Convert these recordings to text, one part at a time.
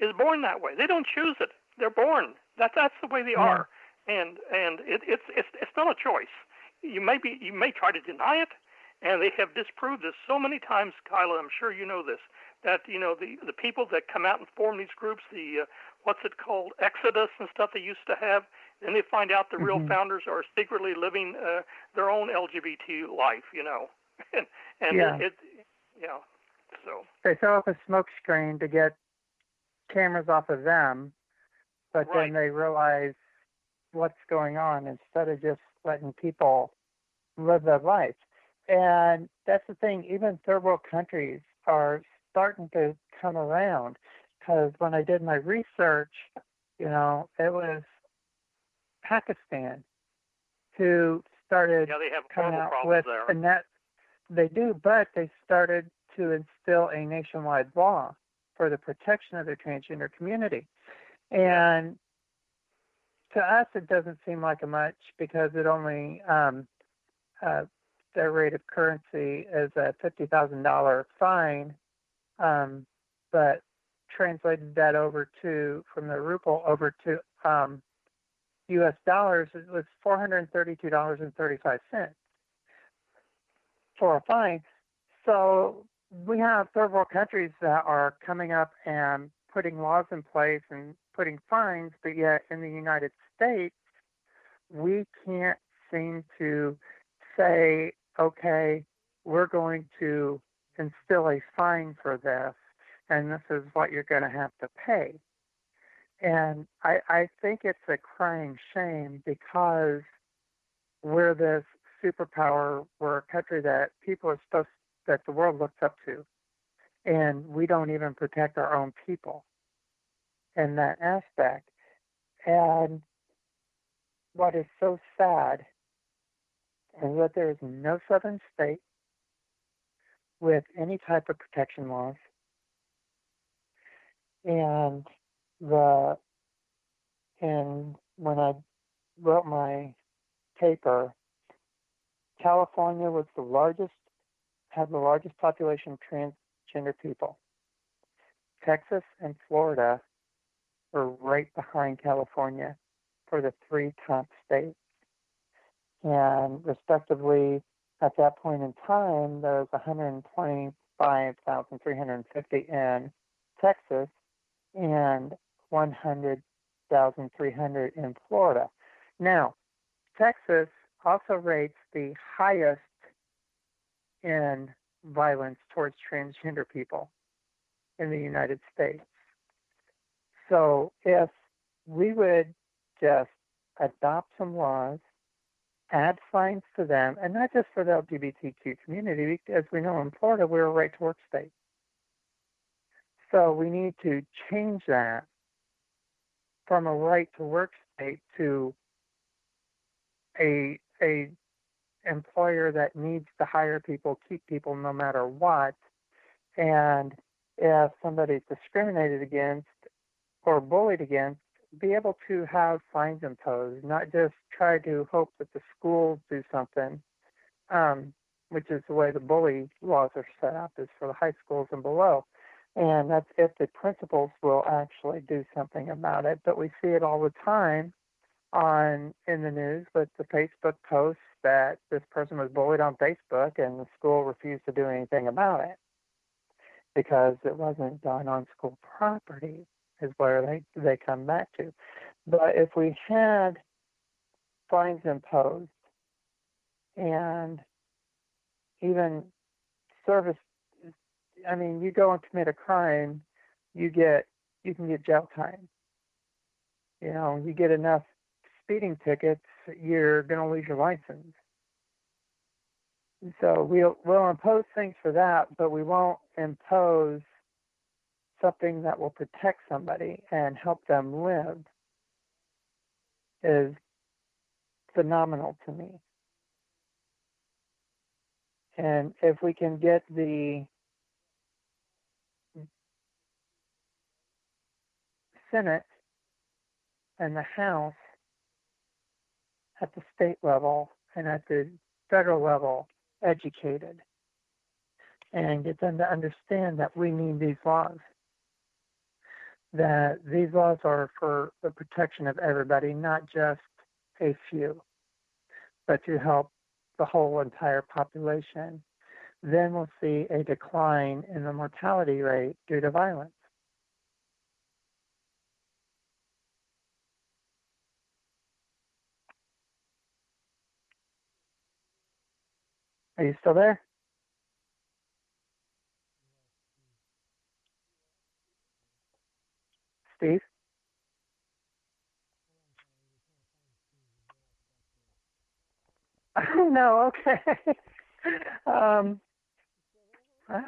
is born that way. They don't choose it. They're born. That's the way they are, and it's not a choice. You may try to deny it, and they have disproved this so many times, Kyla. I'm sure you know this. That the people that come out and form these groups, the what's it called, Exodus and stuff they used to have, and they find out the real founders are secretly living their own LGBT life, and so they throw up a smoke screen to get cameras off of them, but then they realize what's going on instead of just letting people live their life. And that's the thing, even third world countries are starting to come around, because when I did my research, it was Pakistan who started they have coming out problems with there. And that they do, but they started to instill a nationwide law for the protection of the transgender community. And to us, it doesn't seem like a much, because it only their rate of currency is a $50,000 fine, but translated that from the ruble over to U.S. dollars, it was $432.35 for a fine. So we have third world countries that are coming up and putting laws in place and putting fines, but yet in the United States, we can't seem to say, okay, we're going to instill a fine for this, and this is what you're going to have to pay. And I think it's a crying shame, because we're this superpower, we're a country that that the world looks up to, and we don't even protect our own people in that aspect. And what is so sad is that there is no southern state with any type of protection laws. And when I wrote my paper, California had the largest population of transgender people. Texas and Florida were right behind California for the 3 top states. And respectively, at that point in time, there was 125,350 in Texas and 100,300 in Florida. Now, Texas also rates the highest in violence towards transgender people in the United States. So if we would just adopt some laws, add fines to them, and not just for the LGBTQ community, as we know in Florida, we're a right-to-work state. So we need to change that from a right-to-work state to a employer that needs to hire people, keep people no matter what. And if somebody's discriminated against or bullied against, be able to have fines imposed, not just try to hope that the schools do something, which is the way the bully laws are set up, is for the high schools and below. And that's if the principals will actually do something about it. But we see it all the time in the news with the Facebook posts that this person was bullied on Facebook and the school refused to do anything about it because it wasn't done on school property, is where they come back to. But if we had fines imposed and even service, I mean, you go and commit a crime, you can get jail time. You get enough speeding tickets, you're going to lose your license. So we'll impose things for that, but we won't impose something that will protect somebody and help them live. Is phenomenal to me. And if we can get the Senate and the House at the state level and at the federal level educated and get them to understand that we need these laws, that these laws are for the protection of everybody, not just a few, but to help the whole entire population, then we'll see a decline in the mortality rate due to violence. Are you still there? Steve? Oh, no, okay.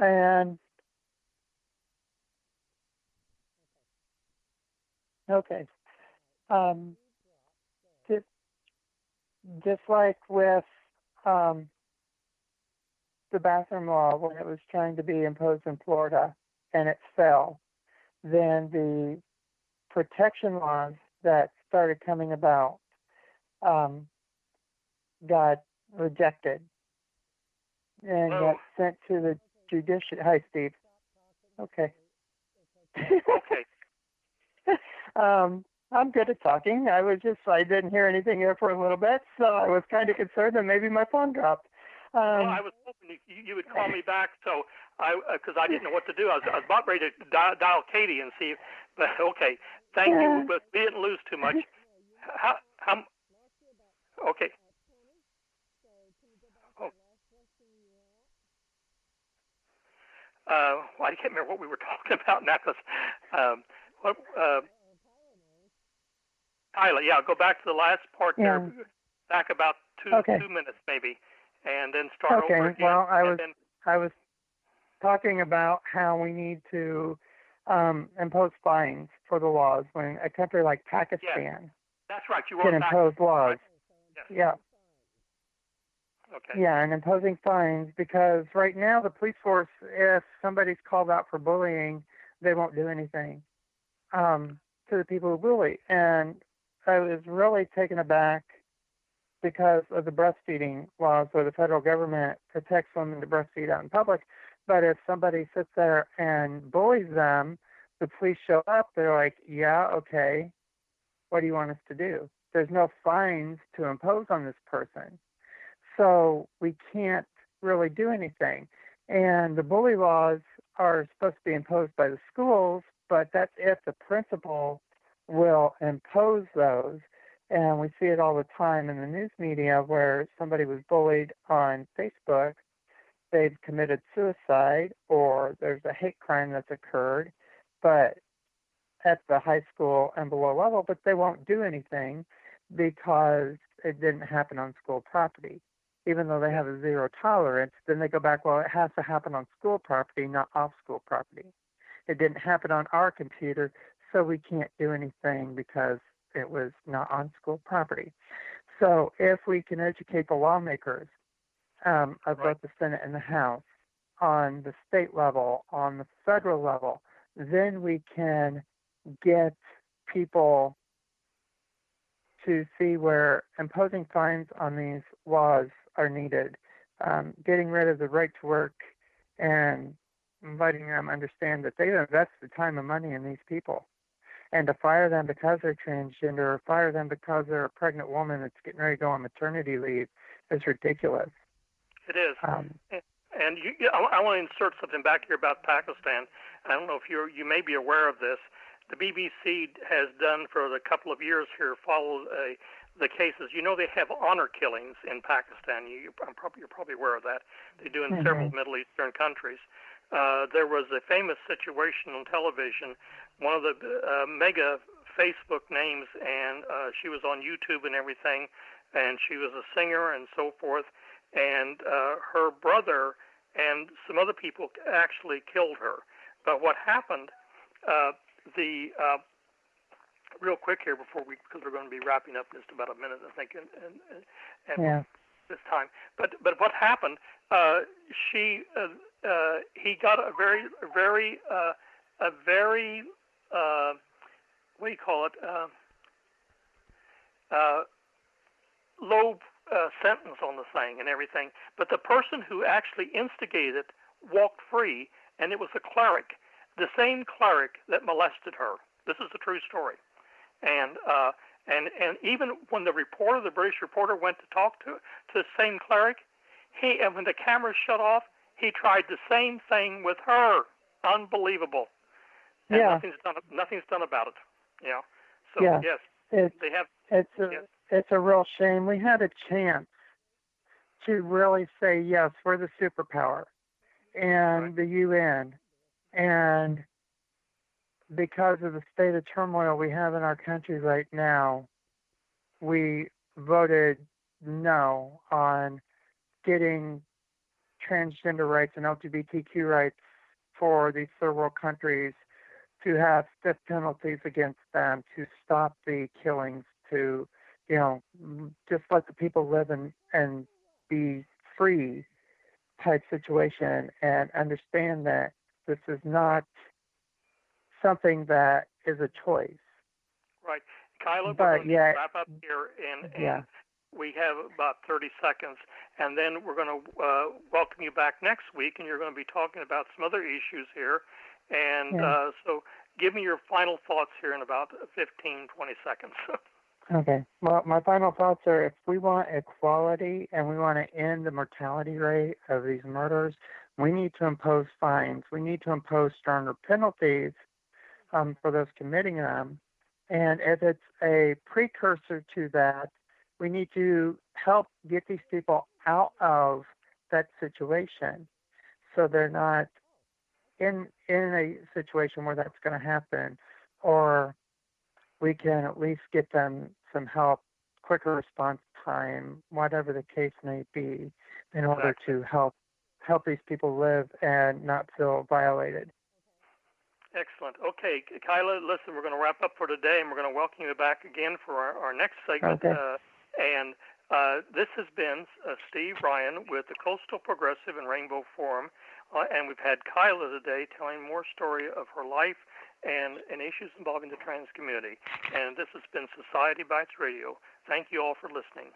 And okay. Just, just like with the bathroom law when it was trying to be imposed in Florida and it fell, then the protection laws that started coming about got rejected and got sent to the judiciary. Hi, Steve. Okay. Okay. I'm good at talking. I didn't hear anything there for a little bit, so I was kind of concerned that maybe my phone dropped. Well, I was hoping you would call me back, so because I didn't know what to do. I was about ready to dial Katie and see. But okay, thank you. But we didn't lose too much. How okay. Oh. Well, I can't remember what we were talking about now. Kyla, yeah, go back to the last part there. Back about 2 minutes maybe, and then start over again. Well, I was talking about how we need to impose fines for the laws when a country like Pakistan that's right. You can impose laws. Right? Yes. Yeah. Okay. Yeah, and imposing fines because right now the police force, if somebody's called out for bullying, they won't do anything to the people who bully. And I was really taken aback because of the breastfeeding laws where the federal government protects women to breastfeed out in public. But if somebody sits there and bullies them, the police show up, they're like, yeah, okay, what do you want us to do? There's no fines to impose on this person. So we can't really do anything. And the bully laws are supposed to be imposed by the schools, but that's if the principal will impose those. And we see it all the time in the news media where somebody was bullied on Facebook, they've committed suicide, or there's a hate crime that's occurred, but at the high school and below level, but they won't do anything because it didn't happen on school property. Even though they have a zero tolerance, then they go back, well, it has to happen on school property, not off school property. It didn't happen on our computer, so we can't do anything because it was not on school property. So if we can educate the lawmakers of both the Senate and the House on the state level, on the federal level, then we can get people to see where imposing fines on these laws are needed, getting rid of the right to work and letting them understand that they've invested time and money in these people. And to fire them because they're transgender or fire them because they're a pregnant woman that's getting ready to go on maternity leave is ridiculous. It is. And I want to insert something back here about Pakistan. I don't know if you may be aware of this. The BBC has done for a couple of years here, followed the cases. You know, they have honor killings in Pakistan. You're probably aware of that. They do in several Middle Eastern countries. There was a famous situation on television, one of the mega Facebook names, and she was on YouTube and everything, and she was a singer and so forth, and her brother and some other people actually killed her. But what happened, real quick here because we're going to be wrapping up in just about a minute, I think, and this time. But what happened? He got a very what do you call it? Low sentence on the thing and everything. But the person who actually instigated it walked free, and it was a cleric, the same cleric that molested her. This is the true story. And even when the British reporter, went to talk to the same cleric, and when the camera shut off, he tried the same thing with her. Unbelievable. And nothing's done about it. So yes, they have. It's a real shame. We had a chance to really say yes, we're the superpower, and the UN, and because of the state of turmoil we have in our country right now, we voted no on getting transgender rights and LGBTQ rights for these third world countries, to have stiff penalties against them, to stop the killings, to, just let the people live and be free type situation, and understand that this is not something that is a choice. Right. Kyla, we're going to wrap up here, and we have about 30 seconds, and then we're going to welcome you back next week, and you're going to be talking about some other issues here. And so give me your final thoughts here in about 15, 20 seconds. Okay. Well, my final thoughts are, if we want equality and we want to end the mortality rate of these murders, we need to impose fines. We need to impose stronger penalties for those committing them. And if it's a precursor to that, we need to help get these people out of that situation, so they're not in a situation where that's going to happen, or we can at least get them some help, quicker response time, whatever the case may be, in order to help these people live and not feel violated. Excellent. Okay, Kyla, listen, we're going to wrap up for today, and we're going to welcome you back again for our next segment. Okay. This has been Steve Ryan with the Coastal Progressive and Rainbow Forum, and we've had Kyla today telling more story of her life and issues involving the trans community. And this has been Society Bites Radio. Thank you all for listening.